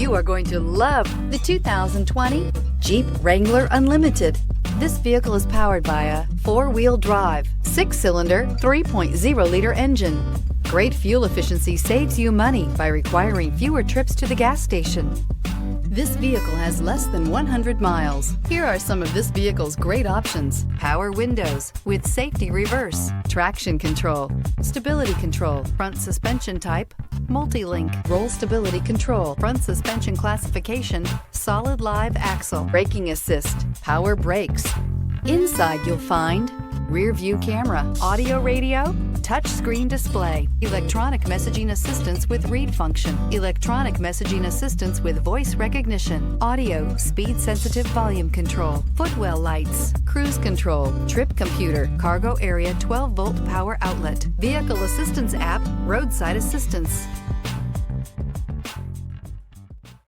You are going to love the 2020 Jeep Wrangler Unlimited. This vehicle is powered by a 4-wheel drive, 6-cylinder, 3.0-liter engine. Great fuel efficiency saves you money by requiring fewer trips to the gas station. This vehicle has less than 100 miles. Here are some of this vehicle's great options: power windows with safety reverse, traction control, stability control, front suspension type, multi-link, roll stability control, front suspension classification, solid live axle, braking assist, power brakes. Inside you'll find rear view camera, audio radio, touch screen display, electronic messaging assistance with read function, electronic messaging assistance with voice recognition, audio, speed sensitive volume control, footwell lights, cruise control, trip computer, cargo area 12-volt power outlet, vehicle assistance app, roadside assistance.